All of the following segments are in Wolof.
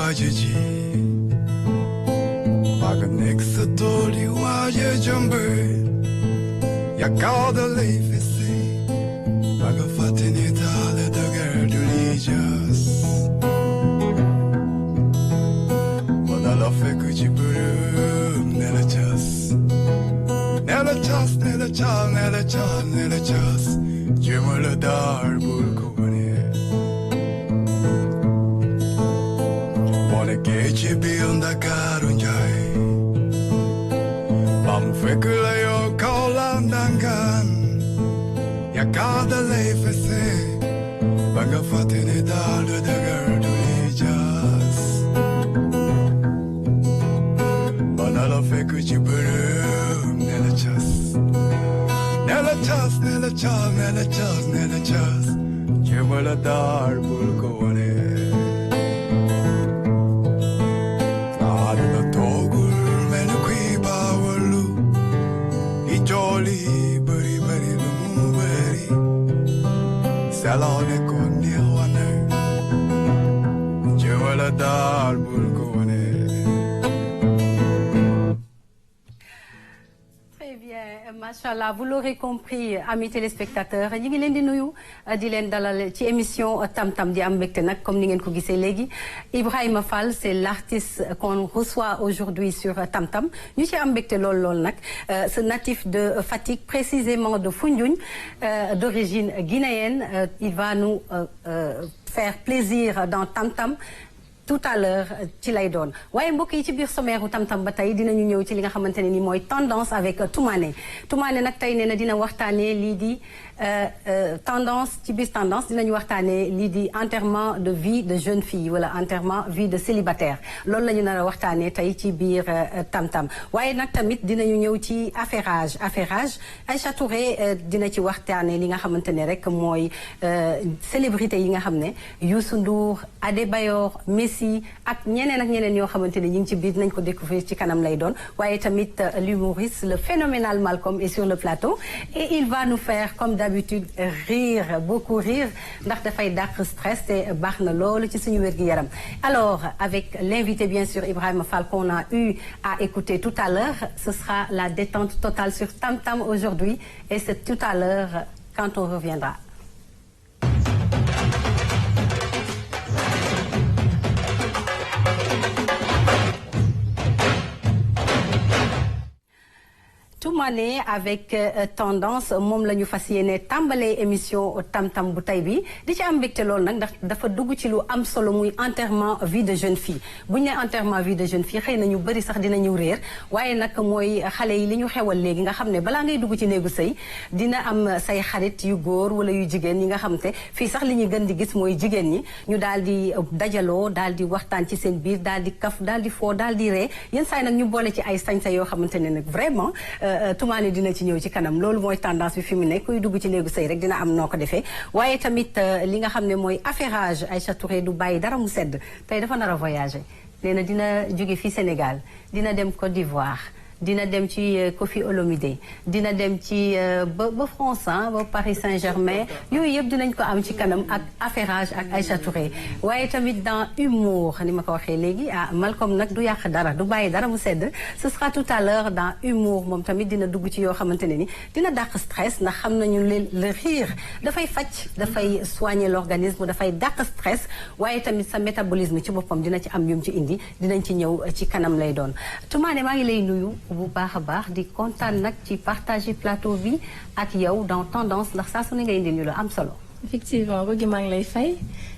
wajaji Baga next tori waje jambe Ya kauda leifese Baga fatini tale dagar dulijas Wana la feku jiburum nela chas Nela chas, nela chas, nela chas, nela chas Jumala dar bulkone Wanna get you beyond the karunjai Bam fekula yo kolam dangan Ya kada leifese Baga fatini dar dagar dulijas Banala feku jiburum nela chas Nella chas, nella chas, nella chas, nella chas Jumala dar bulkone Adana togul mena kui bawalu I jolly bari bari lumu bari Salone konni wane Jumala dar bulkone Machallah, vous l'aurez compris, amis téléspectateurs, ñu ngi leen di nuyu di leen dalal ci émission Tam Tam di am mbégte nag comme ni ngeen ko gisee léegi Ibrahima Fall c'est l'artiste qu'on reçoit aujourd'hui sur Tam Tam ñu ci am mbégte lool nag ce natif de Fatick précisément de Foundiougne d'origine guinéenne il va nous faire plaisir dans Tam Tam tout à l'heure ci lay doon waaye mbokk yi ci biir sommaire u Tam Tam ba tey dinañu ñëw ci li nga xamante ne ni mooy tendance avec Toumane nag tey nee na dina waxtaanee lii di tendance ci biir tendance dinañu waxtaanee lii di enterrement de vie de jeune fille wala enterrement vie de célibataire loolu la ñu nar a waxtaanee tey ci biir Tam Tam waaye nag tamit dinañu ñëw ci affairage Aïcha Touré dina ci waxtaanee li nga xamante ne rek mooy célébrité yi nga xam ne Youssou Ndour Adebayor Messi ak ñeneen yoo xamante ne ñu ngi ci biir nañ ko découvrir ci kanam lay doon waaye tamit l'humoriste le phénoménal Malcolm est sur le plateau et il va nous faire comme d'habitude rire beaucoup rire ndax dafay dàq stress te baax na loolu ci suñu wér-gu-yaram alors avec l'invité bien sûr Ibrahima Fall qu'on a eu à écouter tout à l'heure ce sera la détente totale sur Tam Tam aujourd'hui et c'est tout à l'heure quand on reviendra. Toumane avec tendance moom la ñu fas yéene tàmbalee émission Tam Tam bu tey bi di ci am mbégte loolu nag ndax dafa dugg ci lu am solo muy enterrement vie de jeune fille bu ñu nee enterrement vie de jeune fille xëy na ñu bëri sax dinañu réer waaye nag mooy xale yi li ñu xewal léegi nga xam ne balaa ngay dugg ci néegu sëy dina am say xarit yu góor wala yu jigéen ñi nga xam te fii sax li ñuy gën di gis mooy jigéen ñi ñu daal di dajaloo daal di waxtaan ci seen biir daal di kaf daal di foo daal di ree yenn saa yi nag ñu boole ci ay sañsa yoo xamante ne nag vraiment Toumane dina ci ñëw ci kanam loolu mooy tendance bi fi mu nekk kuy dugg ci néegu sëy rek dina am noo ko defee waaye tamit li nga xam ne mooy affairage Aïcha Touré du bàyyi dara mu sedd tey dafa nar a voyager nee na dina jóge fii Sénégal dina dem Côte d'Ivoire dina dem ci Koffi Olomidé dina dem ci ba France ba Paris Saint-Germain yooyu yëpp dinañ ko am ci kanam ak affairage ak Aïcha Touré waaye tamit dans humour ni ma ko waxee léegi Malcolm nag du yàq dara du bàyyi dara mu sedd ce sera tout à l'heure dans humour moom tamit dina dugg ci yoo xamante ne ni dina dàq stress ndax xam nañu le rire dafay faj dafay soigner l'organisme dafay dàq stress waaye tamit sa métabolisme ci boppam dina ci am yum ci indi dinañ ci ñëw ci kanam lay doon Toumane maa ngi lay nuyu bu baax a baax di kontaan nag ci partager plateau bi ak yow dans tendance ndax saa su ne ngay indi ñu la am solo. effectivement bëgg maa ngi lay fay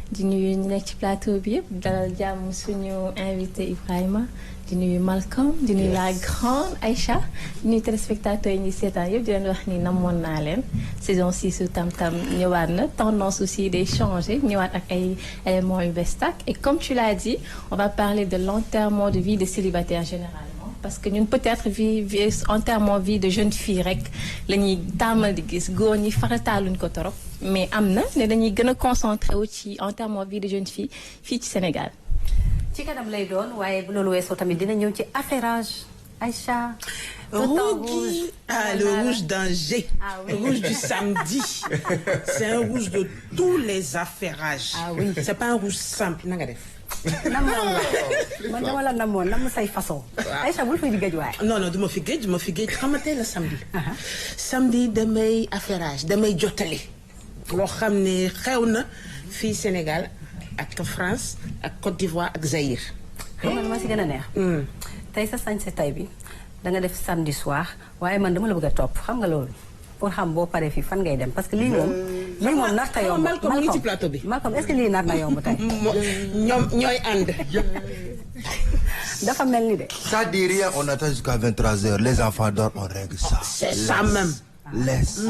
di nuyu ñu nekk ci plateau bi yëpp dalal jàmm suñu invité Ibrahima di nuyu Malcolm di nuyu la grande Aïcha di nuyu téléspectateurs yi ñuy seetaan yëpp di leen wax ni namoon naa leen saison 6 su Tam Tam ñëwaat na tendance aussi day changé ñëwaat ak ay éléments yu bees tàkk et comme tu l'as dit on va parler de l'enterrement de vie de célibataire généralement parce que ñun peut-être enterrement vie de jeune fille rek la ñuy tàmmal di gis góor ñi farataaluñ ko torop mais am na ne dañuy gën a concentré wu ci enterrement vie de jeune fille fii ci Sénégal. ci kanam lay doon waaye bu loolu weesoo tamit dina ñëw ci affairage Aïcha. Rouge, le rouge d'un G. Ah oui. Le rouge du samedi. C'est un rouge de tous les affairages. Ah oui. C'est pas un rouge simple. namoon la man dama la namoon nam say façon. Aïcha bul fi di géej waay. non du ma fi géej xam nga tey la samedi. samedi damay affairage damay jottali. loo xam ne xew na fii Sénégal ak France ak Côte d'Ivoire ak Zaïre. xam nga ma si gën a neex. tey sa sañse tay bi da nga def samedi soir waaye man dama la bëgg a topp xam nga loolu pour xam boo paree fii fan ngay dem parce que lii moom nar ta yomb. Malcolm mu ngi ci plateau bi. Malcolm est-ce que lii nar na yomb tey. ñooy ànd. dafa mel ni de. Ça dit rien, on attend jusqu'à 23h. Les enfants dorment, on règle ça. C'est ça même. Laisse.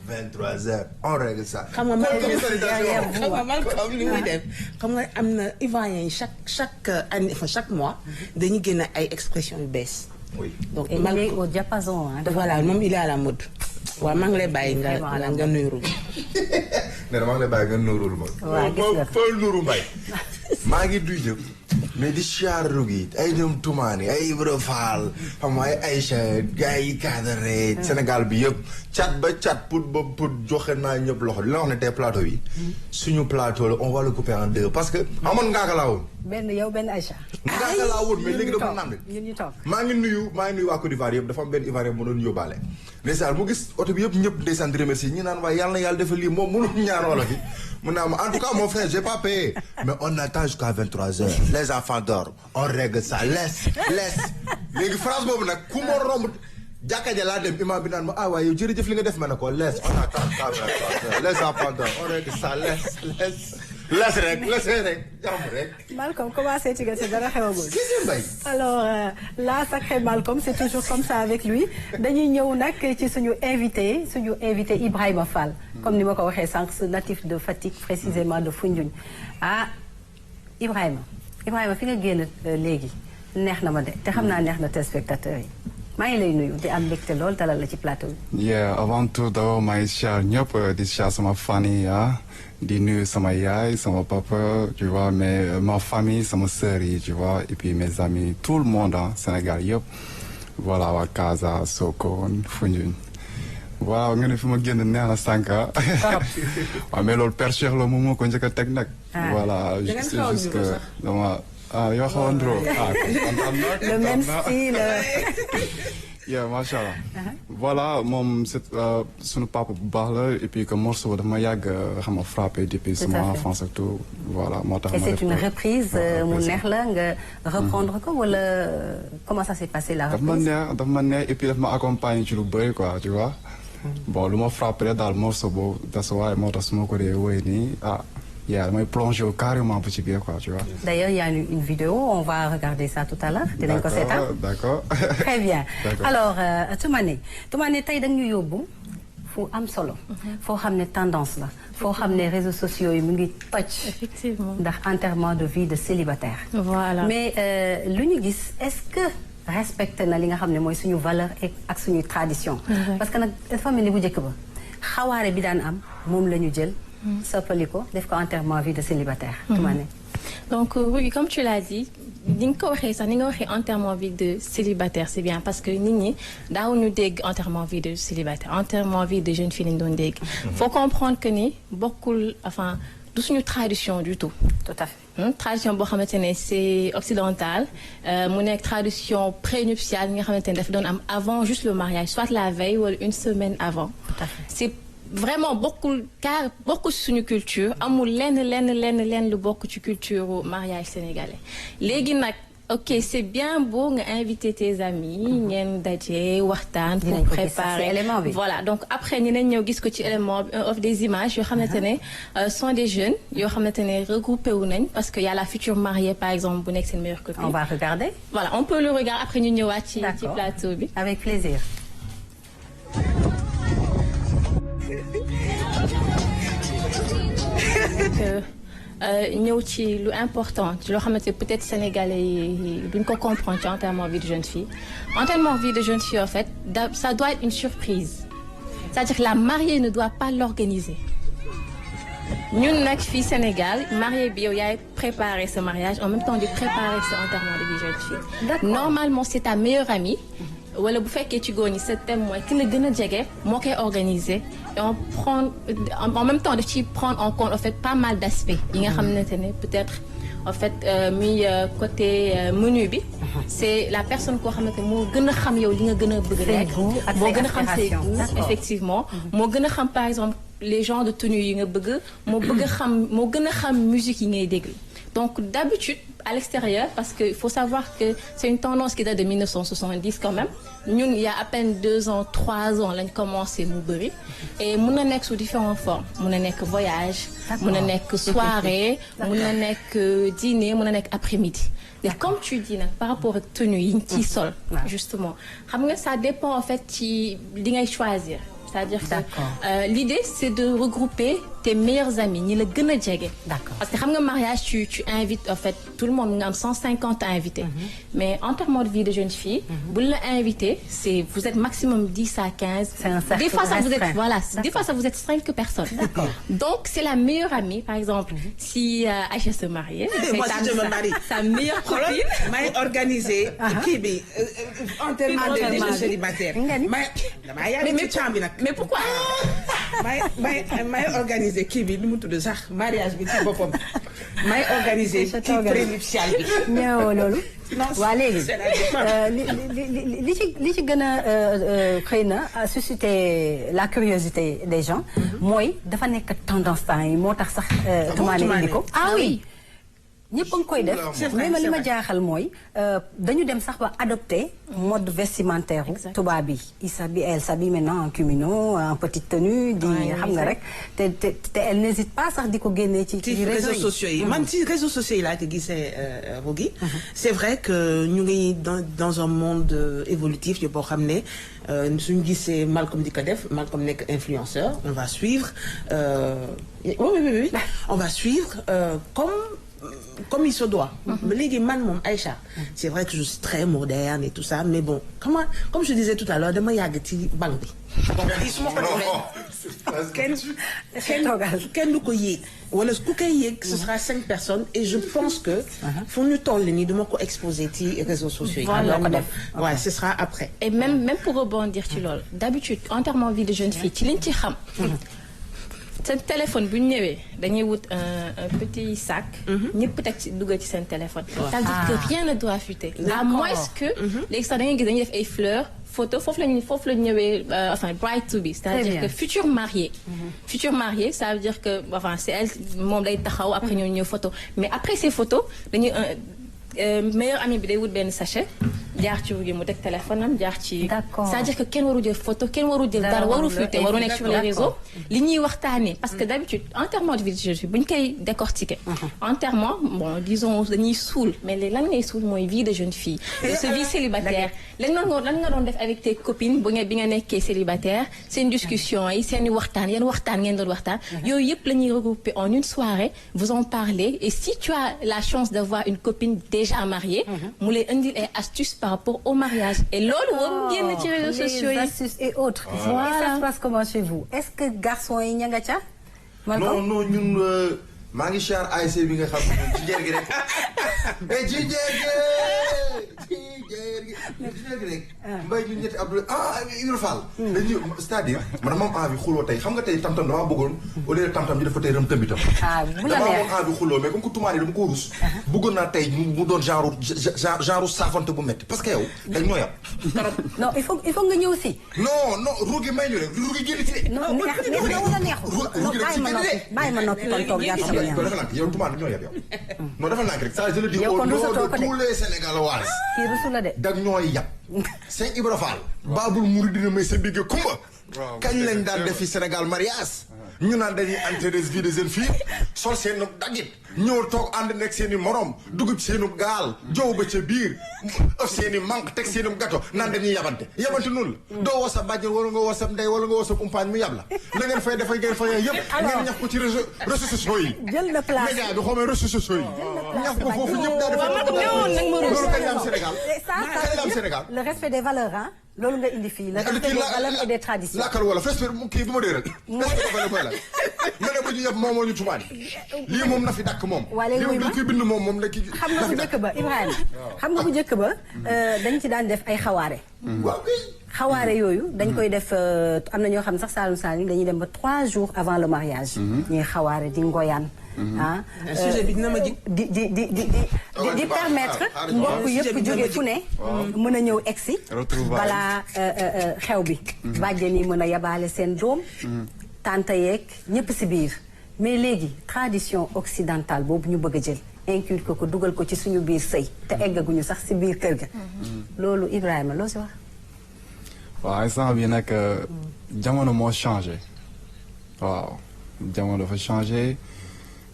23h on règle ça. xam nga Malcolm li muy def xam nga am na Ivoiriens yi chaque année chaque mois dañuy génne ay expressions yu bees. oui donc il est au diapason. voilà moom il est à la mode. waaw maa ngi lay bàyyi nga nuyuru. nee na maa ngi lay bàyyi nga nuyurul ma. waaw gis nga Paul Nourou Mbaye. maa ngi duy ñëpp mais di siyaare gi ay ñoom Toumani ay Ibra Fall xam nga ay Aïcha gars yi cadre Sénégal bi yëpp cat ba cat pour joxe naa ñëpp loxo di la wax ne tey plateau yi suñu plateau la on va le couper en deux parce que amoon ngaaka laa woon. benn yow benn Aïcha. ngaaka laa woon mais léegi dafa naan ñun ñu toog maa ngi nuyu waa Côte d'Ivoire yëpp dafa am benn Ivoirien mu doon yóbbaale. ndeysaan mu gis oto bi yëpp ñëpp ndeysaan di remercier ñi naan waaye yàlla na yàlla defal lii moom mënul ñaan wala fi mu naan en tout cas mon frère j'ai pas payé mais on attend jusqu'à 23h les enfants dorment on règle ça laisse léegi phrase boobu nag ku ma romb jàkka ja laa dem imam bi naan ma waaye yow jërëjëf li nga def ma ne ko laisse on attend jusqu'à 23h les enfants dorment on règle ça laisse rek jàmm rek. Malcolm commencé ci nga si dara xewagul. Kii Mbaye. alors là sacré Malcolm c'est toujours comme ça avec lui dañuy ñëw nag ci suñu invité Ibrahima Fall. comme ni ma ko waxee sànq natif de Fatick précisément de Foundiougne Ibrahima fi nga génn léegi neex na ma de te xam naa neex na téléspectateurs yi maa ngi lay nuyu di am mbégte lool dalal la ci plateau bi. yeah avant tout d'abord maa ngi siyaar ñëpp di siyaar sama famille di nuyu sama yaay sama papa tu vois mais ma famille sama sœur yi tu vois et puis mes amis tout le monde Sénégal yëpp voilà waa Casa Sokone Foundiougne waaw nga ne fi ma génn neex na sànq waaw mais loolu Père Cheikh la moom moo ko njëkk a teg nag. voilà c'est juste que dama yoo xawoon trop le même style. yeah macha allah. voilà moom sunu papa bu baax la et puis que morceau dafa ma yàgg xam nga frappé depuis sama enfance ak tout voilà moo tax. et c'est une reprise mu neex la nga reprendre ko wala comment ça s'est passé la reprise. daf ma neex et puis daf ma accompagner ci lu bëri quoi tu vois. bon lu ma frappé daal morceau boobu das waaye moo tax su ma ko dee woy nii damay plongé carrément bu ci biir quoi tu vois. D'ailleurs, il y a une vidéo, on va regarder ça tout à l'heure. D'accord. Très bien. Alors, Toumane tey dañu yóbbu fu am solo. foo xam ne tendance la. foo xam ne réseaux sociaux yi mu ngi toj. Effectivement. ndax enterrement de vie de célibataire. Voilà. Mais lu ñu gis est-ce que respecté na li nga xam ne mooy suñu valeur ak suñu tradition. parce que nag dafa mel ni bu njëkk ba xawaare bi daan am moom la ñu jël. soppali ko def ko enterrement vie de célibataire. Toumane. Donc oui comme tu l'as dit ni nga ko waxee sax ni nga waxee enterrement vie de célibataire c'est bien parce que nit ñi daawuñu dégg enterrement vie de célibataire enterrement vie de jeune fille lañu doon dégg. faut comprendre que ni bokkul enfin du suñu tradition du tout. Tout à fait. Tradition boo xamante ne c'est occidental mu nekk tradition prénuptiale nga xamante ne dafa doon am avant juste le mariage soit la veille wala une semaine avant. Tout à fait. C'est vraiment bokkul suñu culture amul lenn lu bokk ci culture mariage sénégalais léegi nag ok c'est bien beau nga inviter tes amis ngeen daje waxtaan pour préparer voilà donc après ñi nañ ñëw gis ko ci élément bi offre des images yoo xamante ne sont des jeunes yoo xamante ne regroupé wu nañ parce que y a la future mariée par exemple bu nekk seen meilleure copine. On va regarder. Voilà on peut le regarder après ñu ñëwaat ci plateau bi. Avec plaisir. ñëw ci lu important ci loo xamante peut-être sénégalais yi duñ ko comprendre ci enterrement vie de jeune fille enterrement vie de jeune fille en fait ça doit être une surprise c'est-à-dire que la mariée ne doit pas l'organiser ñun nag fii Sénégal mariée bi yow yaay préparer ce mariage en même temps di préparer ce enterrement de vie de jeune fille normalement c'est ta meilleure amie wala bu fekkee ci góor ñi ce thème mooy ki la gën a jege moo koy organiser et on prend en même temps daf ci prendre en compte en fait pas mal d'aspects yi nga xamante ne peut-être en fait muy côté menu bi. c'est la personne koo xamante moo gën a xam yow li nga gën a bëgg lekk. moo gën a xam say goûts effectivement. moo gën a xam par exemple les genres de tenues yi nga bëgg. moo gën a xam musique yi ngay déglu. donc d'habitude à l'extérieur parce que il faut savoir que c'est une tendance qui date de 1970 quand même ñun il y a à peine 2 ans 3 ans lañ commencé mu bëri et mun na nekk sous différentes formes mun na nekk voyage mun na nekk soirée mun na nekk dîner mun na nekk après-midi et comme tu dis nag par rapport ak tenue yi ci sol justement xam nga ça dépend en fait ci li ngay choisir c'est-à-dire que l'idée c'est de regrouper tes meilleurs amis ñi la gën a jege. D'accord. Parce que xam nga mariage tu invites en fait tout le monde nga am 150 invités. Mais enterrement de vie de jeune fille. bu la invité c'est vous êtes maximum 10 à 15. C'est un cercle des fois ça vous êtes restreint. des fois ça vous êtes 5 personnes. Donc c'est la meilleure amie par exemple si Aïcha se mariait. Moi si je me marie. sa meilleure copine. may organiser. kii bi enterrement de vie de célibataire. mais pourquoi. may organiser kii bi nu mu tudd sax mariage bi ci boppam may organiser kii prénuptial bi. ñëw loolu. waa léegi li ci gën a xëy na susciter la curiosité des gens. mooy dafa nekk tendance temps yi moo tax sax. tumaane indi ko ah oui. ñëpp a ngi koy def mais li ma jaaxal mooy dañu dem sax ba adopter mode vestimentaire tubaab bi elle s'habille maintenant en kimono en petite tenue di xam nga rek te elle n'hésite pas sax di ko génnee ci réseaux sociaux yi man ci réseaux sociaux yi laa ko gisee Rougui c'est vrai que ñu ngi dans un monde évolutif boo xam ne suñu gisee Malcolm di ko def Malcolm nekk influenceur on va suivre oui on va suivre comme il se doit. Mais léegi man moom Aïcha c'est vrai que je suis très moderne et tout ça mais bon comme je disais tout à l'heure dama yàgg ci banque bi. donc su ma ko defee kenn du ko yéeg wala ku koy yéeg ce sera 5 personnes et je pense que fu ñu toll nii dama ko exposer ci réseaux sociaux yi. voilà ouais ce sera après. et même pour rebondir ci loolu d'habitude enterrement vie de jeune fille ci liñ ci xam. seen téléphone bu ñu ñëwee dañuy wut un petit sac. ñëpp teg ci dugg ci seen téléphone. ça veut dire que rien ne doit fuiter. à moins que. léegi sax da ngay gis dañuy def ay fleurs photo foofu la ñëwee enfin bride to be. c'est-à-dire que futur marié. futur marié ça veut dire que enfin c'est elle moom day taxaw après ñoo ñëw photo mais après ces photos dañuy meilleur ami bi day wut benn sachet. jaar ci wugi mu teg téléphone am jaar ci. d'accord c'est-à-dire que kenn waru jël photo kenn waru jël dara waru fuité waru nekk sur les réseaux. li ñuy waxtaanee parce que d'habitude enterrement de vie de jeune fille bu ñu koy décortiquer. enterrement bon disons dañuy suul mais lan ngay suul mooy vie de jeune fille. sa vie célibataire lan nga doon def avec tes copines bi nga nekkee célibataire seen discussion yi seen waxtaan yan waxtaan ngeen doon waxtaan. yooyu yëpp la ñuy regrouper en une soirée vous en parlez et si tu as la chance d'avoir une copine déjà mariée. mu lay indil ay astuces par rapport au mariage et loolu waru génn ci réseaux sociaux yi astuces et autres. Voilà. Et ça se passe comment chez vous est-ce que garçon yi ña nga ca. non ñun maa ngi char ASC bi nga xam ne ci jeer gi rek mais ci jeer gi rek mbay ñu ñetti Abdou Ibra Fall dañuy c'est-à-dire man dama am envie xuloo tey xam nga tey tam-tam damaa bëggoon au lieu de tam-tam ñu dafa tey rëm tëmbitam damaa amoon envie xuloo mais comme que tumaane dama ko rus bëggoon naa tey mu doon genre saafante bu metti parce que yow tey ñoo yam non il faut nga ñëw si non Rougui may ñu rek Rougui génn ci de non bàyyi ma noppi kon toog yàlla sama dafa nànk yow tumaane ñoo yab yow non dafa nànk rek ça je le dis au nom de tous les Sénégalais kii rusu la de dag ñooy yab Sëñ Ibra Fall Babul Mouridina may sa bigge kumba kañ lañ daan defi Sénégal mariage ñu naan dañuy enterrer vie de jeune fille sol seen daggit ñëw toog ànd nekk seen i morom dugub seen i gaal jow ba ca biir ëf seen i manque teg seen i gâteau naan dañuy yabante noonu la doo woo sa bàjjen wala nga woo sa ndey wala nga woo sa umpaañ mu yab la la ngeen fay defay ngeen fay yëpp ngeen ñax ko ci réseaux sociaux yi jël na place média bi xawma réseaux sociaux yi ñax ko foofu ñëpp daal loolu kañ la am Sénégal kañ la am Sénégal le respect des valeurs hein loolu nga indi fii le respect des valeurs et des traditions laakal wala respect kii bu ma dee rek respect la ma ne bu ñu yëpp moom moo ñu tumaani lii moom na fi dakk moom lii dañ koy bind moom la kii xam nga bu njëkk ba Ibrahima xam nga bu njëkk ba dañ ci daan def ay xawaare waaw xawaare yooyu dañ koy def am na ñoo xam ne sax Saalum Saalum dañuy dem ba 3 jours avant le mariage ñuy xawaare di ngoyaan sujet bi dina ma jig. di permettre mbokk yëpp jóge fu ne. mën a ñëw egsi. balaa xew bi. bàjjen yi mën a yabaale seen doom. tante yeeg ñëpp si biir. mais léegi tradition occidentale boobu ñu bëgg a jël. inculquer ko dugal ko ci suñu biir sëy te eggaguñu sax si biir kër ga. loolu Ibrahima loo si wax. waaw instant bi nag jamono moo changé waaw jamono dafa changé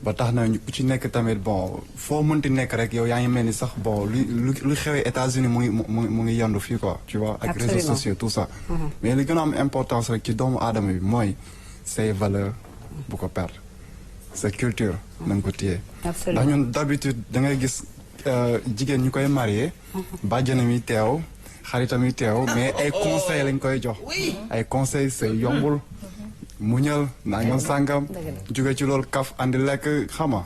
ba tax na ku ci nekk tamit bon foo mënti nekk rek yow yaa ngi mel ni sax bon lu xewee États-Unis mu ngi yandu fii quoi tu vois ak réseaux sociaux tout ça. mais li gën a am importance rek ci doomu aadama bi mooy say valeur bu ko perdre sa culture na nga ko téye. ndax ñun d'habitude da ngay gis jigéen ñu koy marié bàjjanam yi teew xaritam yi teew mais ay conseil lañ koy jox ay conseil c'est yombul muñal nangam sàngam jóge ci loolu kaf andi lekk xama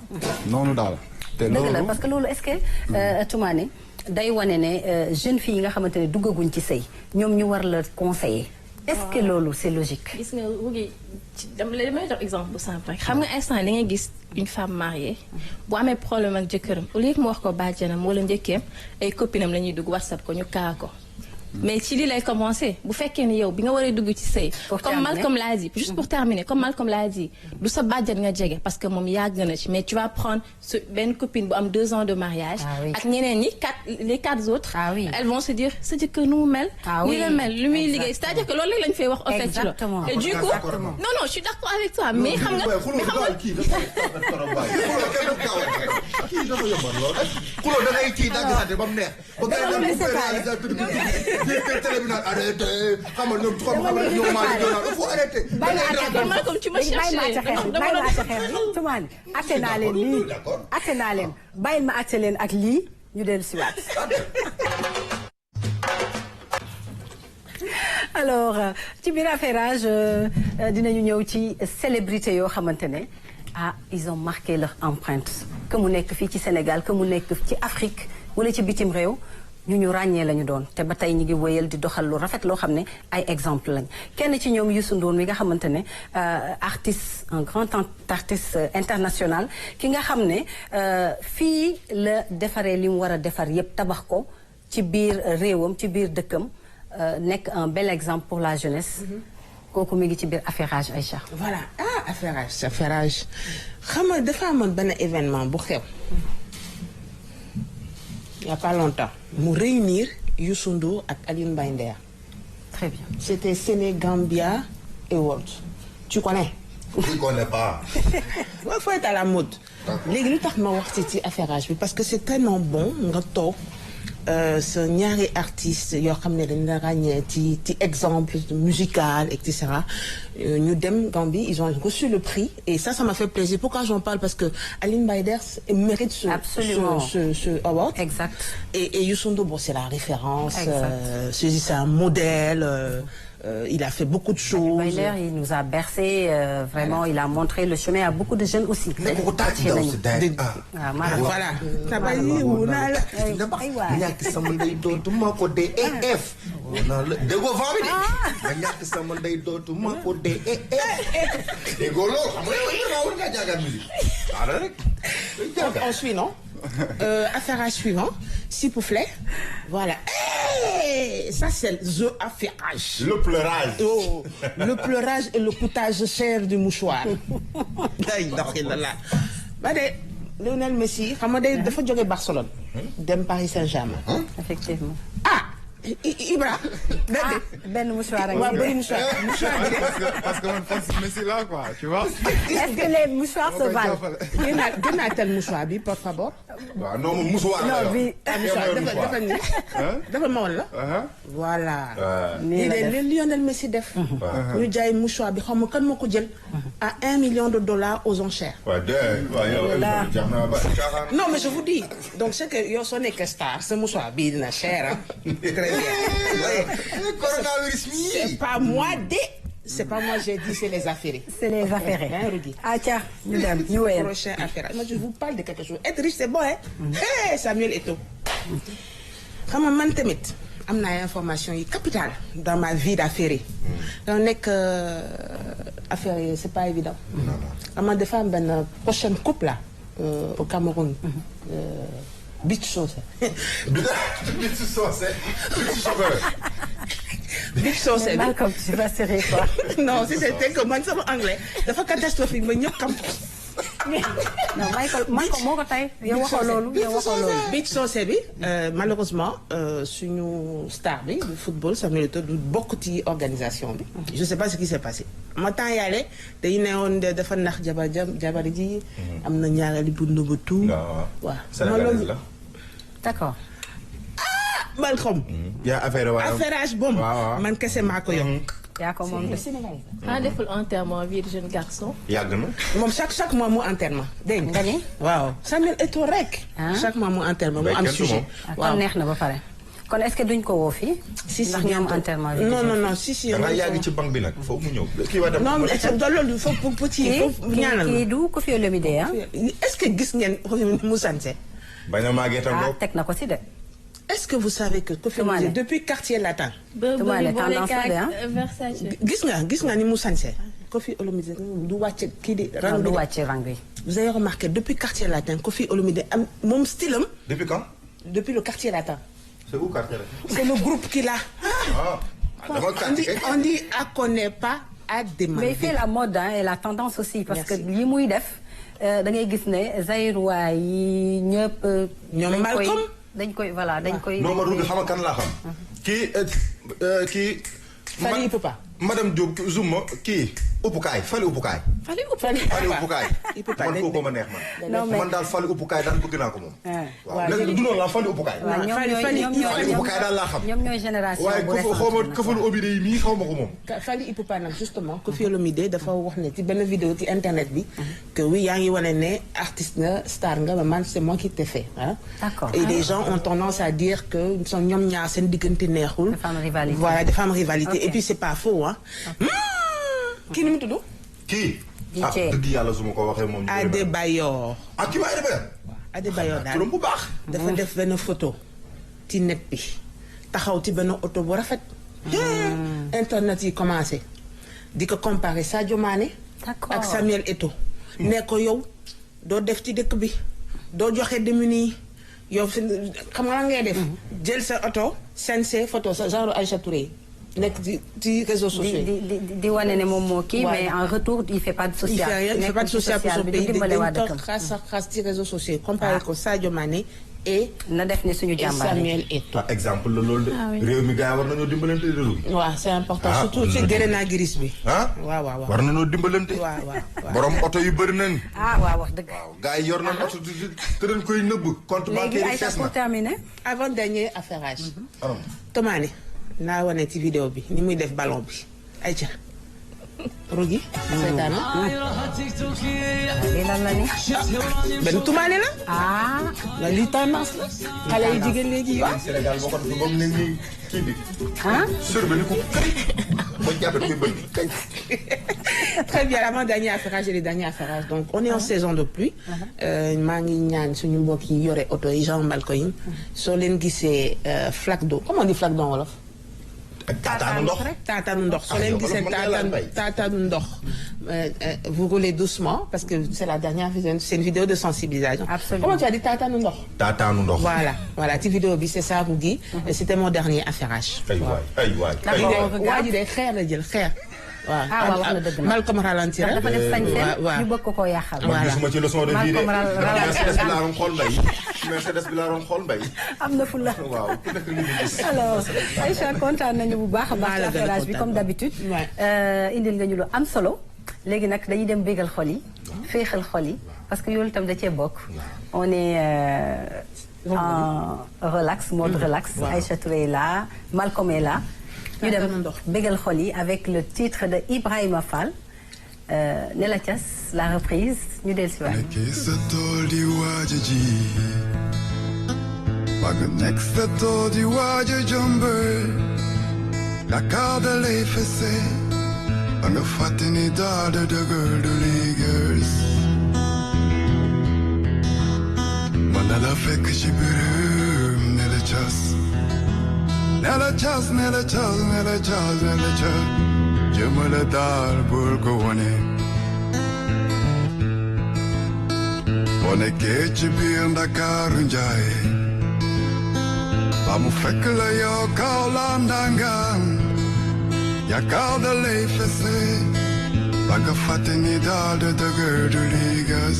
noonu daal te loolu dëgg la parce que loolu est-ce que Toumani day wane ne jeunes filles yi nga xamante ne duggaguñ ci sëy ñoom ñu war la conseiller est-ce que loolu c'est logique. gis nga wugi damay jox exemple bu simple rek xam nga instant da ngay gis une femme mariée bu amee problème ak jëkkëram au lieu que mu wax ko bàjjanam wala njëkkeem ay copinam la ñuy dugg WhatsApp ko ñu kaa ko. mais ci lii lay commencer bu fekkee ni yow bi nga waree dugg ci sëy comme Malcolm l'a dit juste pour terminer comme Malcolm l'a dit du sa bàjjan nga jege parce que moom yàgg na ci mais tu vas prendre benn copine bu am 2 ans de mariage ak ñeneen ñi les 4 autres elles vont se dire sa jëkkër nu mu mel nii la mel lu muy liggéey c'est-à-dire que loolu lañ fay wax en fait ci loolu et du coup non je suis d'accord avec toi mais xam nga Malcolm tu me cherches Toumani atte naa leen lii atte naa leen bàyyil ma atte leen ak lii ñu dellu si waat alors ci biir affairage dinañu ñëw ci célébrité yoo xamante ne ils ont marqué leur empreinte que mu nekk fii ci Sénégal que mu nekk ci Afrique wala ci bitim réew ñu ràññee lañu doon te ba tey ñu ngi wéyal di doxal lu rafet loo xam ne ay exemple lañ kenn ci ñoom Youssou Ndour mi nga xamante ne artiste un grand artiste international ki nga xam ne fii la defaree li mu war a defar yépp tabax ko ci biir réewam ci biir dëkkam nekk un bel exemple pour la jeunesse kooku mi ngi ci biir affairage Aïcha. voilà affairage xam nga dafa amoon benn événement bu xew il y a pas longtemps mu réunir Youssou Ndour ak Alioune Mbaye Nder. Très bien. C'était Sénégambia et World. Tu connais? Je ne connais pas. Il faut être à la mode. léegi lu tax ma wax ci affairage bi parce que c'est tellement bon nga toog sa ñaari artistes yoo xam ne dañ la ràññee ci exemple musical et cetera ñu dem Gambie ils ont reçu le prix et ça m'a fait plaisir. Pourquoi j'en parle? Parce que Alioune Mbaye Nder mérite ce award. Exact. Et Youssou Ndour, bon, c'est la référence. C'est un modèle. Il a fait beaucoup de choses. Il nous a bercé, vraiment, il a montré le chemin à beaucoup de jeunes aussi. Voilà. On suit, non? Affairage suivant, s'il vous plaît. Voilà. Hey, ça c'est the affairage. Le pleurage. Oh, le pleurage et le coûtage cher du mouchoir. Ba de Lionel Messi xam nga dafa jóge Barcelone dem Paris Saint-Germain. Effectivement. Ibra. benn mouchoir ak parce que man fan si Messi là quoi tu vois. Est-ce que les mouchoirs se valent? Gënaatal mouchoir bi por favor. waaw non moom mouchoir la non bi dafa ni dafa ma woon la. voilà. nii de Lionel Messi def. ñu jaay mouchoir bi xam nga kan moo ko jël. à $1 million aux enchères. Non mais je vous dis donc c'est que yow soo nekkee star ce mouchoir bii dina cher c'est pas moi j'ai dit c'est les affairés. C'est les affairés. Tiens, ñu dem ñu wéyal. Prochain affaire. Moi je vous parle de quelque chose. Être riche c'est bon hein. Hey Samuel Eto'o. Xam nga man tamit am na information yi capitale dans ma vie d'affairé. dama nekk affaire yi c'est pas évident. xam nga dafa am benn prochaine coupe là au Cameroun. Beach sauce. Beach sauce. Beach sauce bi. Malcolm tu vas serrer quoi. non si c'était que man sama anglais dafa catastrophique ba ñëpp xam. non Michael moo ko tey yow waxoo loolu beach sauce bi malheureusement suñu star bi du football Samuel Eto'o du bokk ci organisation bi. je sais pas ce qui s'est passé. ma temps yàlla dañu ne woon dafa nax jabar ji. am na ñaareelu bu nëbbatu. waaw Sénégalais la. d'accord. Malcolm. yaa affairage bomb. man kese maa ko yomb. yaa ko moom de. xanaa deful enterrement vie de jeune garçon. yàgg na. moom chaque mois mu enterrement dégg nga. waaw Samuel Eto'o rek. chaque mois mu enterrement mu am sujet. kon neex na ba pare. kon est-ce que duñ ko woo fii. si ndax ñoom enterrement bi. non si. da nga yàgg ci banque bi nag foofu mu ñëw. kii waa dem non loolu foofu petit. ñaanal kii du Koffi Olomidé ah. est-ce que gis ngeen mu sanse. bañ a màggee tam boobu teg na ko si de. est-ce que vous savez que Koffi Olomidé depuis quartier latin. gis nga ni mu sanse. Koffi Olomidé du wàcce kii di. rang du wàcce rang bi. vous avez remarqué depuis quartier latin Koffi Olomidé am moom style am. depuis quand. depuis le quartier latin. c'est où quartier latin. c'est le groupe qui l'a. on dit à connaît pas à demander. mais il fait la mode et la tendance aussi. parce que li muy def da ngay gis ne Zaïrois yi ñëpp. ñoom Malcolm. dañ koy non ma dugg xam kan laa xam. kii. Fally Ipupa. madame Diop Zouma kii. Uppukaay Fally Uppukaay. Fally Uppukaay. man kooku ma neex man. man daal Fally Uppukaay daal bëgg naa ko moom. waaw léegi du noonu la Fally Uppukaay. Fally Uppukaay daal laa xam. ñoom ñooy génération waaye xaw ma Koffi Olomidé yi mii xaw ma ko moom. Fally Ipupa nag justement Koffi Olomidé dafa wax ne ci benn vidéo ci internet bi. que oui yaa ngi wane ne artiste nga star nga man c'est moi qui t'ai fait ah. d'accord et les gens ont tendance à dire que ñoom ñaar seen diggante neexul. dafa am rivalité voilà dafa am rivalité et puis c'est pas faux ah. kii ni mu tudd. kii. dëgg yàlla su ma ko waxee moom. Adebayor. kii ma Adebayor. Adebayor daal turam bu baax. dafa def benn photo ci net bi taxaw ci benn oto bu rafet. internet yi commencé di ko comparer Sadio Mané. d'accord ak Samuel Eto'o. ne ko yow doo def ci dëkk bi doo joxe démunis yow xam nga lan ngay def. jël sa oto sensé photo sa genre Aïcha Touré. nekk ci réseaux sociaux di wane ne moom moo kii mais en retour il fait pas de social. il fait pas de social pour son pays dañ toog xas ci réseaux sociaux comparé ko Sadio Mané et. na def ni suñu jàmbaar Samuel Eto'o. exemple la loolu de. réew mi gars war nañoo dimbalante réseau bi. waaw c'est important surtout ci Gréna Gris bi. waaw. war nañoo dimbalante. waaw. borom oto yu bëri nañ. waaw wax dëgg. waaw gars yi yor nañ oto te dañ koy nëbb. compte bancaire yi fees na pour terminer. avant dernier affairage. Tomaane. naa wane ci vidéo bi ni muy def ballon bi ayca. Rogi. seetaan na. lii lan la ni. benn tumaane la. la lii tendance la. xale yu jigéen léegi yow. Sénégal boo ko defee ba mu ne nii kii bi. sur bi ni ko këri. ba jàppee kuy bëri kañ. très bien avant dernier affairage et les derniers affairages donc on est en saison de pluie. maa ngi ñaan suñu mbokk yi yore oto yi genre Malko yi. soo leen gisee flaque d'eau comment on dit flaque d'eau en wolof. taataanu ndox soo leen gisee taataanu ndox vous roulez doucement parce que c'est la dernière vidéo c'est une vidéo de sensibilisation. Absolument. Comment tu as dit taataanu ndox. taataanu ndox. voilà ci vidéo bi c'est ça Rougui. C'était mon dernier affairage. ay waay waa ji de xeer la jël xeer. waaw wax na dëgg Malcolm ralentir rek. dafa def sañ-sañ ñu bëgg ko yàqal. man gisuma ci leçon de vie de. Mercedes bi laa doon xool mbay. Mercedes bi laa doon xool mbay. am na fulla. waaw ku nekk li mu gis. alors Aïcha kontaan nañu bu baax a baax ci affairage bi comme d'habitude. indil nga ñu lu am solo. léegi nag dañuy dem bégal xol yi. féexal xol yi parce que yow itam da cee bokk. on est en relax mode relax. Aïcha Touré est là Malcolm est là. ñu dem bégal xol yi avec le titre de Ibrahima Fall Nella Thiass la reprise ñu del si waat. Nekk sa tool di waaj a ji ba nga nekk sa tool di waaj a jëmbër Dakar da lay fese ba nga fàtte ni daal da dëgër du liggéey mën na la fekk ci biirum Nella Thiass Nella Thiass, Nella Thiass, Nella Thiass, Nella Thiass jëmale daal bul ko wone boo nekkee ci biir Ndakaaru njaay ba mu fekk la yow kaw la ndangaan yaakaar da lay fese ba nga fàtte ni daal de dëgër du liigas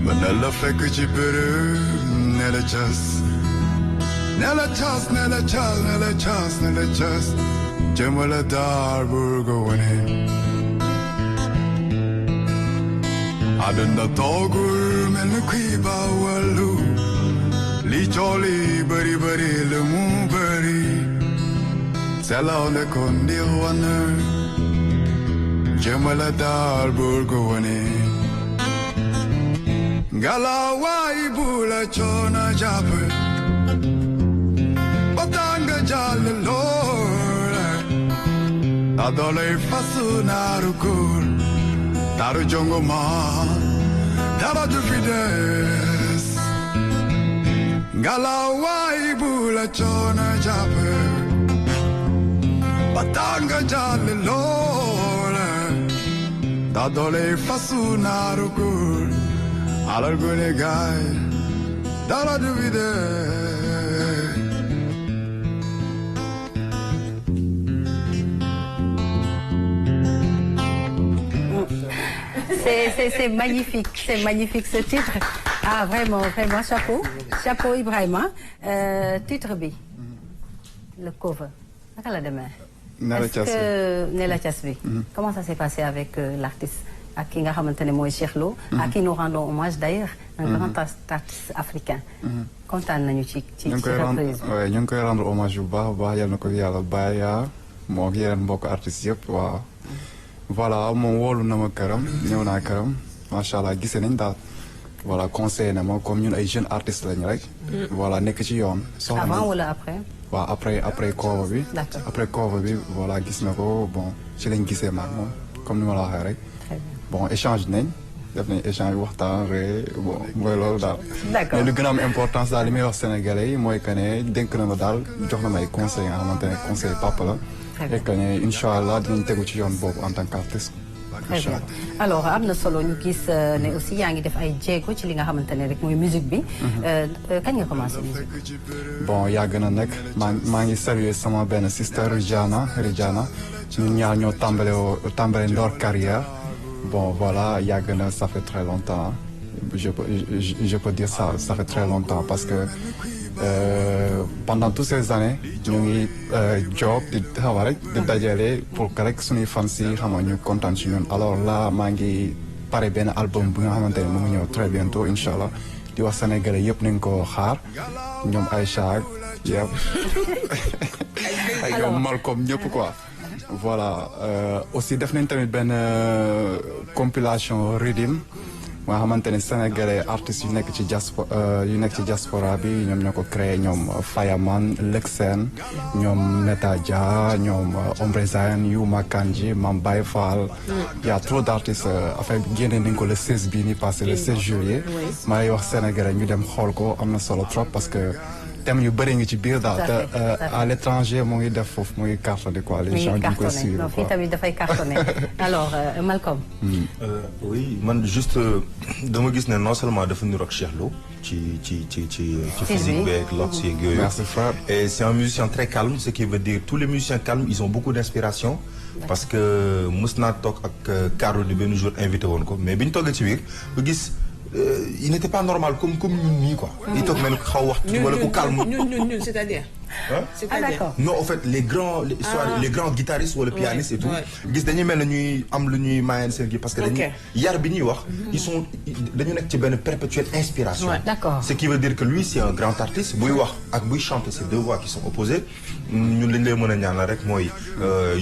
ba ne la fekk ci bërëb ne la cas Nella chas, nella chas, nella chas, nella chas jëmale daal bul ko wone àdduna toogul mel ni kuy bawalu li cooli bari bari lu mu bari selaw ne ko ndir wane jëmale daal bul ko wone ngalawaay bu la coona jàpp Batanga jale lore Adole fasu narukul Taru jongo ma Tara du fides Ngalawai bula chona jape Batanga jale lore Adole fasu narukul Alar gune gai Tara du fides C'est magnifique ce titre. Ah vraiment chapeau Ibrahima titre bi le cover naka la demee. Nella Thiass bi. Comment ça s'est passé avec l'artiste ak ki nga xamante ne mooy Cheikh Lo. à qui nous rendons hommage d'ailleurs un grand artiste africain. kontaan nañu ci reprise bi. ñu ngi koy rendre hommage bu baax a baax yal na ko yàlla bàyyi moo ak yeneen mbokk artistes yëpp waaw. voilà moom wóolu na ma këram ñëw naa këram macha allah gisee nañ daal voilà conseillé na ma comme ñun ay jeunes artistes lañ rek. voilà nekk ci yoon. soxla avant wala après. waaw après cover bi. d'accord après cover bi voilà gis na ko bon ci lañ gisee maag moom comme ni ma la waxee rek. bon échange nañ def nañ échange waxtaan rek bon mooy loolu daal. d'accord mais lu gën a am importance daal li may wax sénégalais yi mooy que ne dénk na ma daal jox na may conseil nga xamante ne conseil papa la. et que ne incha allah dinañ tegu ci yoon boobu en tant qu'artiste. très bien alors am na solo ñu gis ne aussi yaa ngi def ay jéego ci li nga xamante ne rek mooy musique bi. kañ nga commencé musique. bon yàgg na nag maa ngi saluer sama benn sister Rijana ñun ñaar ñoo tàmbale ndoor carrière bon voilà yàgg na ça fait très longtemps je peux dire ça fait très longtemps parce que. Pendant toutes ces années ñu ngi job di xawa rek di dajale pour que rek suñuy fans yi xam nga ñu kontaan ci ñun alors là maa ngi pare benn album bu nga xamante ne mu ngi ñëw très bientôt incha allah di wax sénégalais yëpp nañ ko xaar ñoom Aïcha ak yëpp ak ñoom Malcolm ñëpp quoi voilà aussi def nañ tamit benn compilation Rhythm nga xamante ne sénégalais artistes yu nekk ci diaspora bi ñoom ñoo ko créé ñoom Fayaman Lexen ñoom Neta Dia ñoom Ombre Zayn Yuma Kanji Mam Baye Fall y a trop d'artistes affaire bi génne nañ ko le 16 bii ni passé le 16 juillet maa lay wax sénégalais ñu dem xool ko am na solo trop parce que thème yu bëri ngi ci biir daal te à l'étranger moo ngi def foofu moo ngi cartonné quoi les gens ñu koy suivre fii tamit dafay cartonné alors Malcolm. oui man juste dama gis ne non seulement dafa niroog ak Cheikh Lo ci physique beeg lox yeeg yooyu. merci frère. et c'est un musicien très calme ce qui veut dire tous les musiciens calmes ils ont beaucoup d'inspiration. parce que mës naa toog ak Carlou D benn jour invité woon ko mais bi ñu toogee ci biir ba gis. il n'était pas normal comme ñun nii quoi. il toog mel ni xaw wax wala ku calme. ñun c'est-à-dire. ah d'accord. non en fait les grands guitaristes wala pianistes et tout. gis dañuy mel ne ñuy am lu ñuy maayeen seen gi parce que dañuy yar bi ñuy wax. dañu nekk ci benn perpétuelle inspiration. d'accord. ce qui veut dire que lui c'est un grand artiste buy wax ak buy chanter c'est deux voix qui sont opposées ñun lañ lay mën a ñaanal rek mooy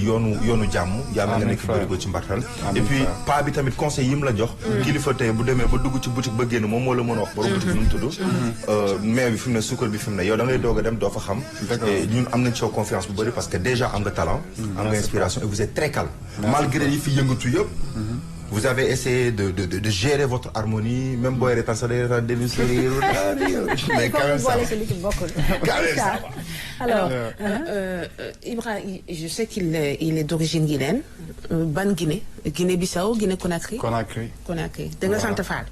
yoonu jàmm. yàlla nga nekk bëri ko ci mbartal. et puis pa bi tamit conseil yi mu la jox. kilifa tey bu demee ba dugg ci boutique ba génn moom moo la mën a wax. borom boutique bi mu tudd. mais bi fi mu ne suukar bi fi mu ne yow da ngay doog a dem doo fa xam. et ñun am nañ ci confiance bu bëri parce que déjà am nga talent. am nga inspiration et vous êtes très calme. malgré yi fi yëngatu yëpp. vous avez essayé de gérer votre harmonie, même boy retan sa day retan demi sourire. Mais quand même ça va. Alors, Ibra, je sais qu'il est d'origine guinéenne. Ban Guinée, Guinée-Bissau, Guinée-Conakry. Conakry. Da nga sant Fall.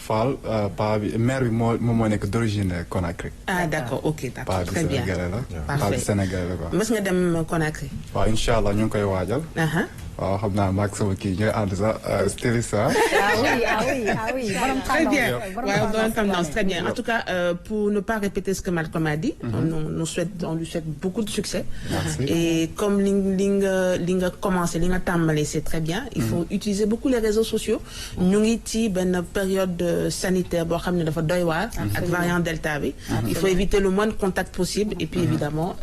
Fall paa bi mère bi moo nekk d'origine Conakry. Ah d'accord, ok, d'accord, très bien. Paa bi Sénégalais la quoi. Mës nga dem Conakry. waaw incha allah ñu ngi koy waajal. waaw xam naa maag sama kii ñooy ànd sax styliste. ah oui. Très bien. Ouais, bonne tendance, très bien. En tout cas, pour ne pas répéter ce que Malcolm a dit, on lui souhaite beaucoup de succès. Merci. Et comme Linga commencé, Linga Tamale, c'est très bien. Il faut utiliser beaucoup les réseaux sociaux. Nous avons une période sanitaire, avec variant Delta. Il faut éviter le moins de contacts possible et puis évidemment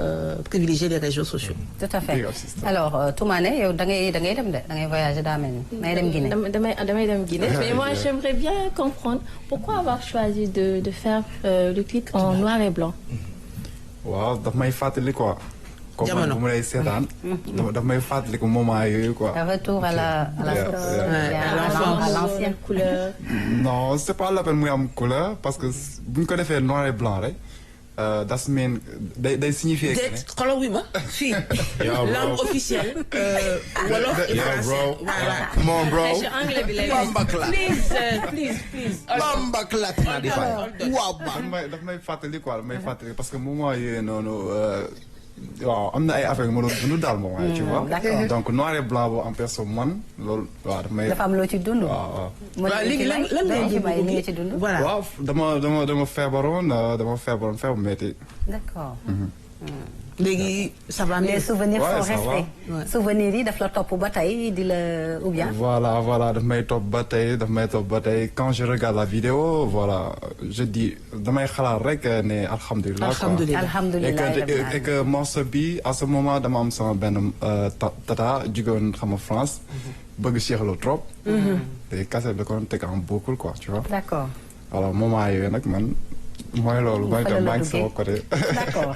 privilégier les réseaux sociaux. Tout à fait. Alors, Toumane, yow da ngay voyager daa mel ni da ngay dem Guinée. damay dem Guinée. Mais moi j'aimerais bien comprendre pourquoi avoir choisi de faire le clip en noir et blanc. waaw daf may fàttali quoi. jamono comme bu ma lay seetaan. daf may fàttali ko moment yooyu quoi. Un retour à l'ancienne couleur. non c'est pas la peine muy am couleur parce que bu ñu ko defee noir et blanc rek. das mean day signifier que ne xoolal wi ma fii langue officielle wolof et français voilà Mon bro. anglais bi lay please Bambaklat na di fay. Waaw daf may fàttali quoi daf may fàttali parce que moment yooyu noonu waaw am na ay affaire yu ma doon dund daal moment tu vois. d'accord. Donc noir et blanc boobu en personne man loolu waaw daf may. dafa am loo ci dund. waaw. léegi lan nga ci dund. voilà waaw dama feebaroon feebar metti. D'accord. léegi ça va Les souvenirs Ouais, sont ça restés. Ouais. Souvenirs yi daf la topp ba tey di la ou bien. Voilà daf may topp ba tey quand je regarde la vidéo voilà je dis damay xalaat rek ne alhamdulilah. Alhamdulilah et que morceau bi à ce moment dama am sama benn tata jugoon xam France. bëgg Cheikh Lo trop. te cassette da ko doon teg en boucle quoi tu vois. D'accord. voilà moment yooyu nag man mooy loolu. maa ngi sama côté. D'accord.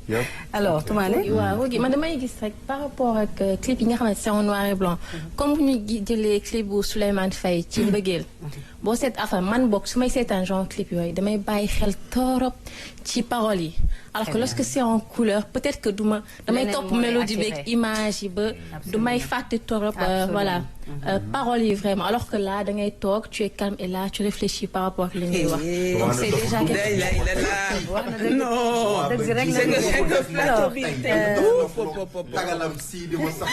Yep. Alors Toumane. waaw man damay gis rek par rapport ak clip yi nga xamante c'est en noir et blanc comme bu ñu jëlee clip bu Souleymane Faye ci mbëggeel boo seet affaire man bokk su may seetaan genre clip yooyu damay bàyyi xel torop ci paroles yi alors que lorsque c'est en couleur peut-être que damay topp mélodie beeg image yi ba du may fàtte torop voilà paroles yi vraiment alors que là da ngay toog tu es calme et là tu réfléchis par rapport ak li ngay wax donc c'est déjà tagalam si di ma sax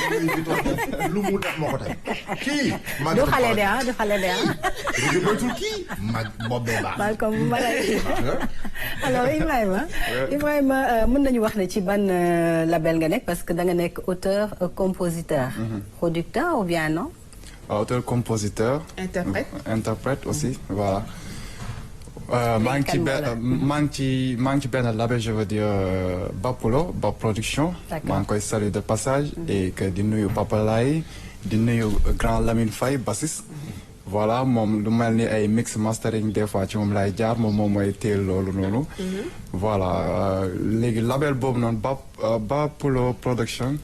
lu mu def moo ko tey kii. du xale de ah. du moytul kii. boobee baax. Malcolm alors Ibrahima mën nañu wax ne ci ban label nga nekk parce que da nga nekk auteur compositeur. Producteur ou bien non. Auteur compositeur. Interprète aussi voilà. maa ngi ci benn label je veux dire Bapulo Bap Production. maa ngi koy saluer de passage. et que di nuyu Papa Laye di nuyu grand Lamine Faye bassiste. voilà moom lu mel ni ay mix mastering des fois ci moom lay jaar moom mooy teel loolu noonu. voilà léegi label boobu noonu Bapulo Production.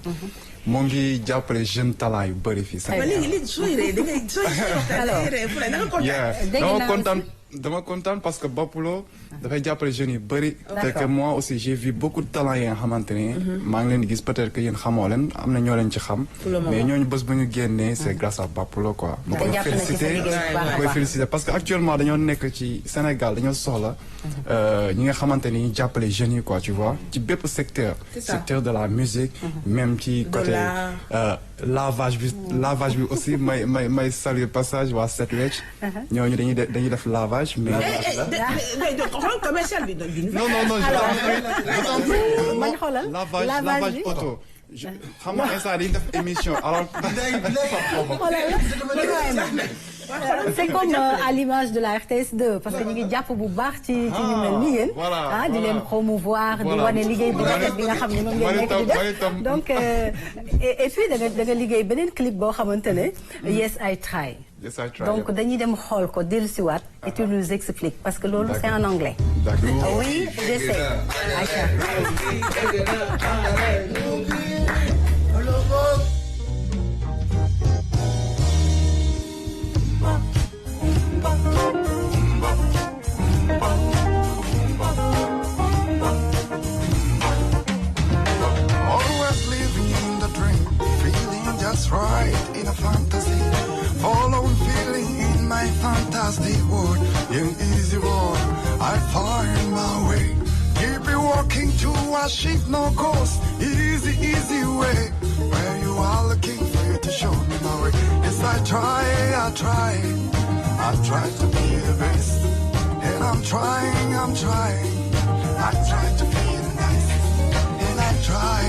moo ngi jàppale jeune talent yu bëri fii. dama kontaan parce que Bapulo dafay jàppale jeunes yu bëri. te que moi aussi j'ai vu beaucoup de talents yi nga xamante ne. maa ngi leen di gis peut-être que yéen xamoo leen am na ñoo leen ci xam. mais ñooñu bés bu ñu génnee c'est grâce à Bapulo quoi. ma koy féliciter parce que actuellement dañoo nekk ci Sénégal dañoo soxla. ñi nga xamante ni jàppale jeunes yi quoi tu vois ci bépp secteur. secteur de la musique. même ci côté lavage bi aussi may saluer passage waa Set Wecc. ñooñu dañuy def lavage. mais lavage auto. xam nga instant dañuy def émission alors. c'est comme à l'image de la RTS2 parce que ñu ngi jàpp bu baax ci ñu mel ni yéen. di leen promouvoir di wane liggéey bu rafet bi nga xam ne moom ngeen nekk di def donc et puis da nga liggéey beneen clip boo xamante ne Yes I Try. Donc dañuy dem xool ko dellusiwaat et tu nous expliques parce que loolu c'est en anglais. D'accord. Oui, j'essaie. to achieve no cost. Easy, easy way. Where you are looking for you to show me my way. Yes, I try. I try to be the best. And I'm trying. I try to be the nice. And I try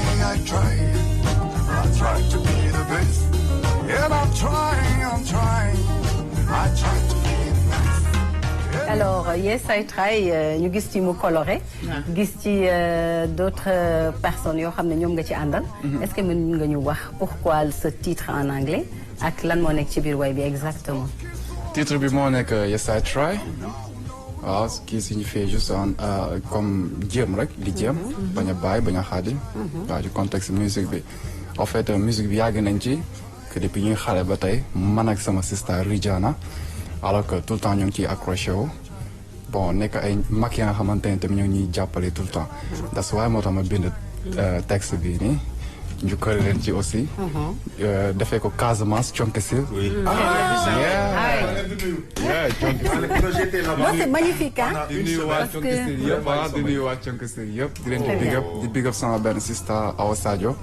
to be the best. And I'm trying. I try to be the nice. Alors Yes I Try ñu gis ci mu coloré. gis ci d'autres personnes yoo xam ne ñoom nga ci àndal. Est-ce que mën nga ñu wax pourquoi ce titre en anglais ak lan moo nekk ci biir way bi exactement. titre bi moo nekk Yes I Try. waaw qui signifie juste comme jéem rek di jéem. bañ a bàyyi bañ a xaadi. waaw ci contexte musique bi. en fait musique bi yàgg nañ ci que depuis ñuy xale ba tey man ak sama sister Rijana alors que tout le temps ñu ngi ciy accroché wu. bon nekk ay mag ya nga xamante ne tamit ñoo ñuy jàppale tout le temps. that's why moo tax ma bind texte bii nii. njukkal leen ci aussi. defee ko Casamance Thionkesil. oui. c'est magnifique hein. di nuyu waa Thionkesil yëpp di nuyu waa Thionkesil yëpp. di leen di big up sama benn sista Awa Sadio.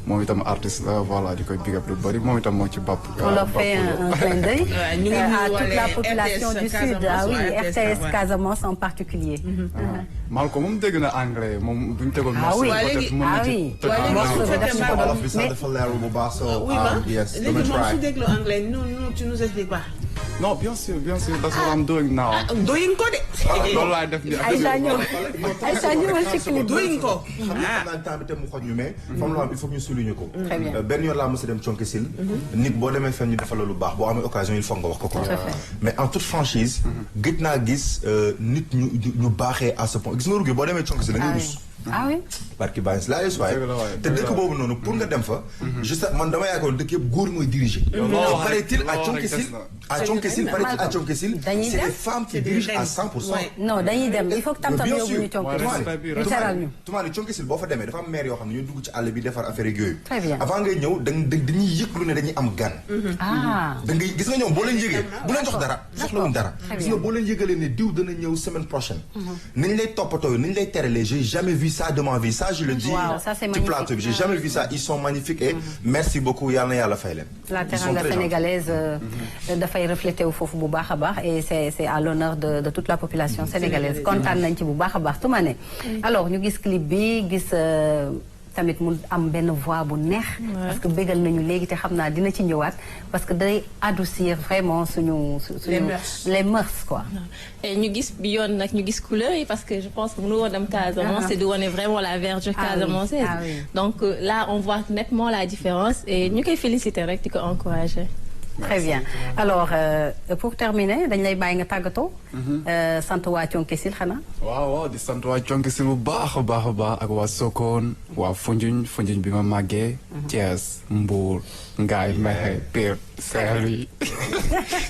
moom itam artiste la voilà di koy big up lu bëri moom itam moo ci bopp. on leur fait un clin d'œil à toute la population du sud. ah oui RTS Casamance en particulier. Malcolm moom dégg na anglais moom bu ñu tegoon. ah oui wolof bi sax dafa leerul bu baax so yes léegi moom su déglu anglais tu nous expliques pas. non bien sûr that's what I'm doing now. doing ko de. loolu laay def nii Aïcha ñëwal ci clip doing ko. xam naa temps bi te mu xoj ñu mais fam loo xam il faut que ñu souligner ko. benn yoon laa mos a dem Thionkesil. nit boo demee fenn ñu defal la lu baax boo amee occasion il faut nga wax ko quoi. mais en toute franchise. gëj naa gis nit ñu baaxee à ce point gis nga rugi boo demee Thionkesil da ngay rus. ah oui. barki Baye laa yeesu waay te dëkk boobu noonu pour nga dem fa. juste man dama yaakaar dëkk yëpp góor mooy diriger. paraît-il à Thionkesil c'est les femmes qui dirigent à 100%. non dañuy dem il faut que tam-tam yóbbu ñu Thionkesil. tumaani Thionkesil boo fa demee dafa am maire yoo xam ne ñu dugg ci àll bi defar affaire yooyu. très bien avant ngay ñëw dañuy yëglu ne dañuy am gan. da ngay gis nga ñoom boo leen yëgee bu leen jox dara soxlawuñ dara. gis nga boo leen yëgalee ne diw dana ñëw semaine prochaine. niñ lay toppatoo niñ lay teralee j'ai jamais vu ça de ma vie ça je le dis. ci plateau bi j'ai jamais vu ça ils sont magnifiques et merci beaucoup yàlla na yàlla fay leen. la teranga sénégalaise dafay refléter wu foofu bu baax a baax et c'est à l'honneur de toute la population sénégalaise kontaan nañ ci bu baax a baax Toumane. alors ñu gis clip bi gis tamit mu am benn voix bu neex. parce que bégal nañu léegi te xam naa dina ci ñëwaat parce que day adoucir vraiment suñu les mœurs quoi. et ñu gis bi yoon nag ñu gis couleur yi parce que je pense que mënu woon dem Casamance c'est de wane vraiment la verdure casamançaise. donc là on voit nettement la différence et ñu koy féliciter rek di ko encourager. très bien alors pour terminer dañ lay bàyyi nga tàggatoo. sant waa Thionkesil xanaa. waaw di sant waa Thionkesil bu baax a baax ak waa Sokone waa Foundiougne bi ma màggee. Thiès Mbour Ngaye Mékhé Pire Saint-Louis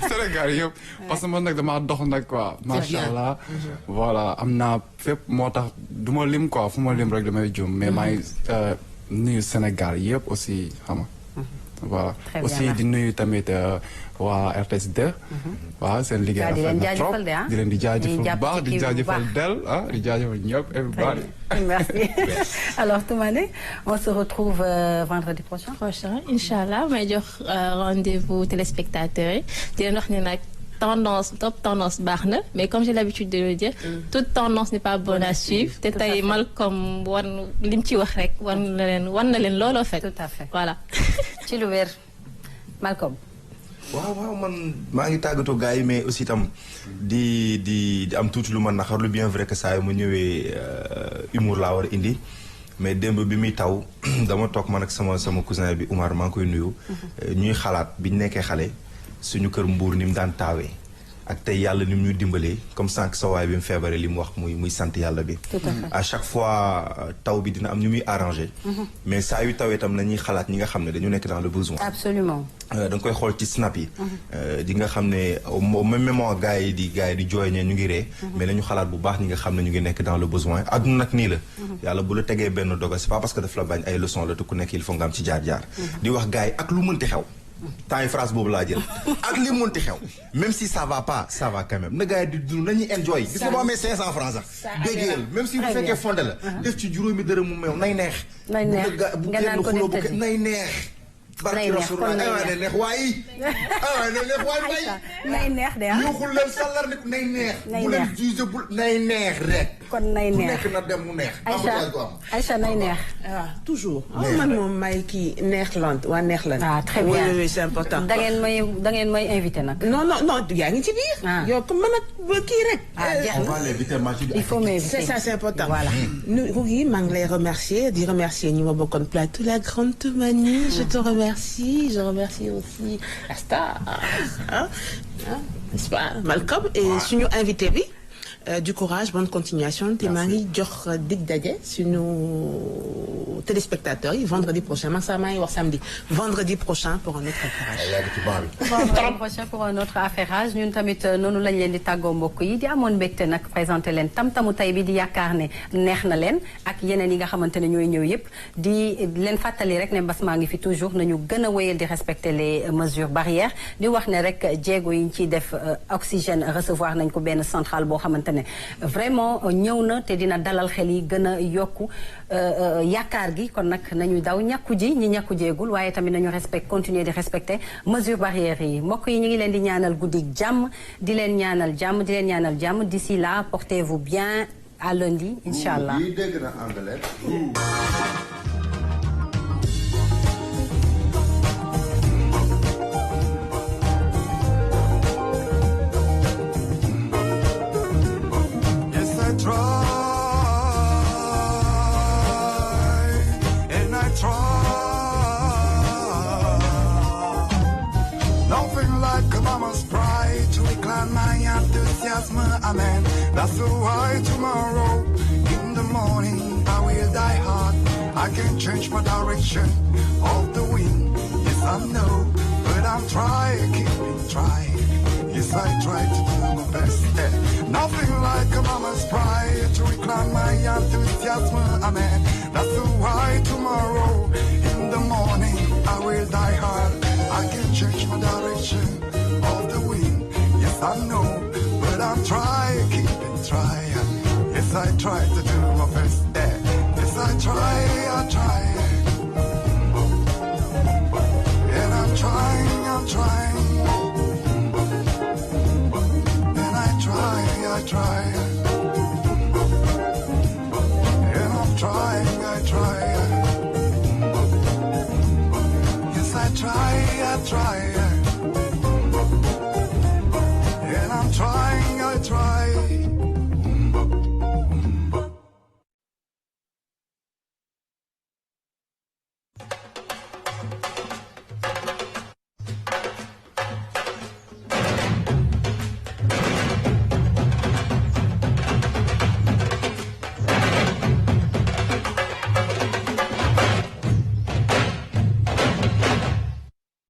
Sénégal yëpp parce que man nag damaa dox nag quoi. macha allah voilà am naa fépp moo tax du ma lim quoi fu ma lim rek damay jum mais maa ngi nuyu Sénégal yëpp aussi xam nga. voilà aussi di nuyu tamit waa RTS 2. waaw seen liggéey rafet na trop di leen di jaajëfal bu baax di jaajëfal Del di jaajëfal ñëpp everybody. merci alors Toumane on se retrouve vendredi prochain. Inch'Allah may jox rendez-vous téléspectateurs yi di leen wax ne nag. top tendance baax na mais comme j'ai l'habitude de le dire toute tendance n'est pas bonne à suivre te tey Malcolm lim ci wax rek wan na leen looloo fait. tout à fait voilà. ci lu wér Malcolm. waaw man maa ngi tàggatoo gars yi mais aussi itam di am tuuti lu ma naxarlu bien vrai que saa yu ma ñëwee humour laa war a indi mais démb bi muy taw dama toog man ak sama cousin bi Oumar maa ngi koy nuyu. ñuy xalaat biñ nekkee xale. suñu kër Mbuur ni mu daan taawee ak tey yàlla ni mu ñu dimbalee comme sànq sa waay bi mu feebaree li mu wax muy sant yàlla bi. à chaque fois taw bi dina am ñu muy arrangé. mais saa yu tawee tam nañuy xalaat ñi nga xam ne dañu nekk dans le besoin. absolument. da nga koy xool ci snap yi. di nga xam ne au même moment gars yi di jooy ñee ñu ngi ree. mais nañu xalaat bu baax ñi nga xam ne ñu ngi nekk dans le besoin adduna nag nii la. yàlla bu la tegee benn dogal c'est pas parce que daf la bañ ay leçons la te ku nekk il faut nga am ci jaar-jaar. di wax gars yi ak lu mënti xew. temps yi phrase boobu laa jël ak li munti xew même si ça va pas ça va quand même na gars yi di dund nañuy enjoy gis nga boo amee 500 francs sax déggeel même si bu fekkee fonde la def ci juróomi dërëm mu meew nay neex nay neex bu kenn xuloo bu kenn nay neex barki Rasulullah nay neex waaye nay neex waay nay neex de yuuxul leen sàllar ni nay neex bu leen jugé bu nay neex rek kon nay neex bu nekk na dem mu neex Aïcha nay neex toujours man moom may kii neexland waa neexland très bien oui c'est important da ngeen may invité nag non yaa ngi ci biir yow ko mën a kii rek il faut m'inviter c'est ça c'est important voilà Rougui maa ngi lay remercier di remercier ñi ma bokkoon plateau la grande Toumani je te remercie aussi la star n'est-ce pas Malcolm et suñu invité bi du courage bonne continuation te maa ngi jox dig daje suñu téléspectateurs yi vendredi prochain man sax maa ngi wax samedi vendredi prochain pour un autre affairage. vendredi prochain pour un autre affairage ñun tamit noonu lañ leen di tàggoo mbokk yi di amoon mbégte nag présenté leen tam-tamu tay bi di yaakaar ne neex na leen ak yeneen yi nga xamante ne ñooy ñëw yëpp di leen fàttali rek ne mbas maa ngi fi toujours nañu gën a wéyal di respecter les mesures barrières di wax ne rek jéego yi ñu ciy def oxygène recevoir nañ ko benn centrale boo xamante ne vraiment ñëw na te dina dalal xel yi gën a yokku yaakaar gi kon nag nañu daw ñàkku ji ñi ñàkku jeegul waaye tamit nañu continuer di respecter mesures barrières yi mbokk yi ñu ngi leen di ñaanal guddi jàmm di leen ñaanal jàmm d'ici là portez-vous bien à lundi incha allah. Amen. That's why tomorrow in the morning I will die hard. I can change my direction of the wind. Yes, I know, but I'm trying, keeping trying. Yes, I try to do my best. Nothing like a mama's pride to reclaim my enthusiasm. Amen. That's why tomorrow in the morning I will die hard. I can change my direction of the wind. Yes, I know. But I'm trying, keeping trying. Yes, I try to do